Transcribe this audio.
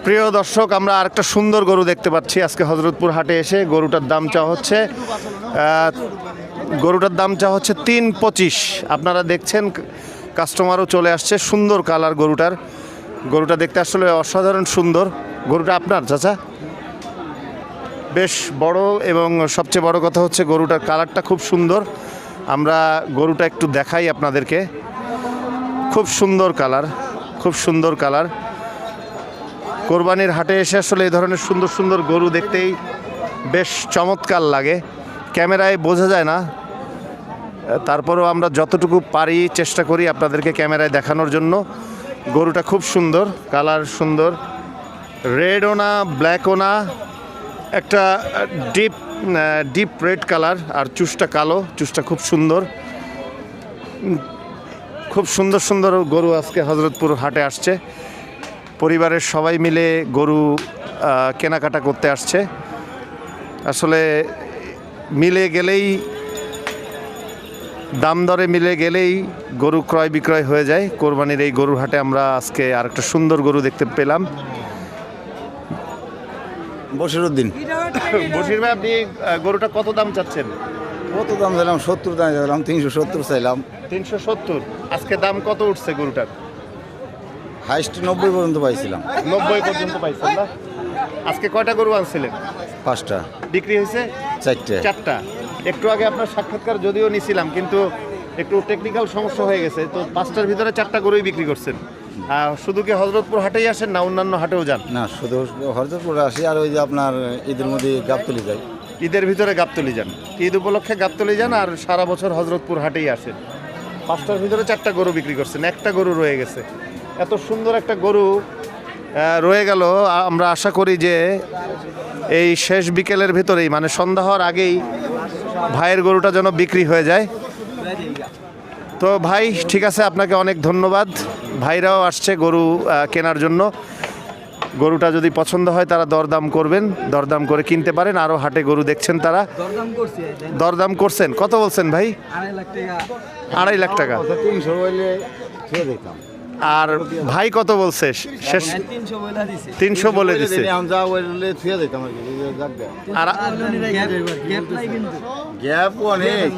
প্রিয় দর্শক, আমরা আরেকটা সুন্দর গরু দেখতে পাচ্ছি আজকে হযরতপুর হাটে এসে। গরুটার দাম চাওয়া হচ্ছে 325। আপনারা দেখছেন কাস্টমারও চলে আসছে। সুন্দর কালার গরুটা দেখতে আসলে অসাধারণ সুন্দর। গরুটা আপনার চাচা? বেশ বড়, এবং সবচেয়ে বড় কথা হচ্ছে গরুটার কালারটা খুব সুন্দর। আমরা গরুটা একটু দেখাই আপনাদেরকে। খুব সুন্দর কালার। কোরবানির হাটে এসে আসলে এই ধরনের সুন্দর সুন্দর গরু দেখতেই বেশ চমৎকার লাগে। ক্যামেরায় বোঝা যায় না, তারপরেও আমরা যতটুকু পারি চেষ্টা করি আপনাদেরকে ক্যামেরায় দেখানোর জন্য। গরুটা খুব সুন্দর, কালার সুন্দর, রেডও না ব্ল্যাকও না, একটা ডিপ রেড কালার, আর চুষটা কালো। চুষটা খুব সুন্দর সুন্দর গরু আজকে হযরতপুর হাটে আসছে। পরিবারের সবাই মিলে গরু কেনাকাটা করতে আসছে। আসলে দাম দরে মিলে গেলেই গরু ক্রয় বিক্রয় হয়ে যায়। কোরবানির এই গরুর হাটে আমরা আজকে আরেকটা সুন্দর গরু দেখতে পেলাম। বশিরউদ্দিন। বশির ভাই, আপনি গরুটা কত দাম চাচ্ছেন? কত দাম চাইলাম? 70 দাম চাইলাম, 370 চাইলাম। 370। আজকে দাম কত উঠছে গরুটার? হাইস্ট 90 পর্যন্ত পাইছিলাম। 90 পর্যন্ত পাইছেন না? আজকে কয়টা গরু আনছিলেন? 5টা। বিক্রি হয়েছে 4টা। একটু আগে আপনার সাক্ষাৎকার যদিও নিছিলাম, কিন্তু একটু টেকনিক্যাল সমস্যা হয়ে গেছে। তো 5টার ভিতরে 4টা গরুই বিক্রি করছেন। শুধু কি হযরতপুর হাটেই আসেন না অন্যান্য হাটেও যান? না, শুধু হযরতপুরে আসি, আর ওই যে আপনার ঈদের মধ্যে গাবতলী যাই। ঈদের ভিতরে গাবতলী যান, ঈদ উপলক্ষে গাবতলী যান, আর সারা বছর হযরতপুর হাটেই আসেন। 5টার ভিতরে 4টা গরু বিক্রি করছেন, একটা গরু রয়ে গেছে। এত সুন্দর একটা গরু রয়ে গেল। আমরা আশা করি যে এই শেষ বিকেলের ভিতরেই, মানে সন্ধ্যা হওয়ার আগেই ভাইয়ের গরুটা যেন বিক্রি হয়ে যায়। তো ভাই, ঠিক আছে, আপনাকে অনেক ধন্যবাদ। ভাইরাও আসছে গরু কেনার জন্য। গরুটা যদি পছন্দ হয় তারা দরদাম করবেন, দরদাম করে কিনতে পারেন। আরও হাটে গরু দেখছেন তারা। দরদাম করছেন? কত বলছেন ভাই? 2.5 লাখ টাকা। 300 আর ভাই কত বলছে? শেষ 300 বলে দিছে। আর গ্যাপ অনেক।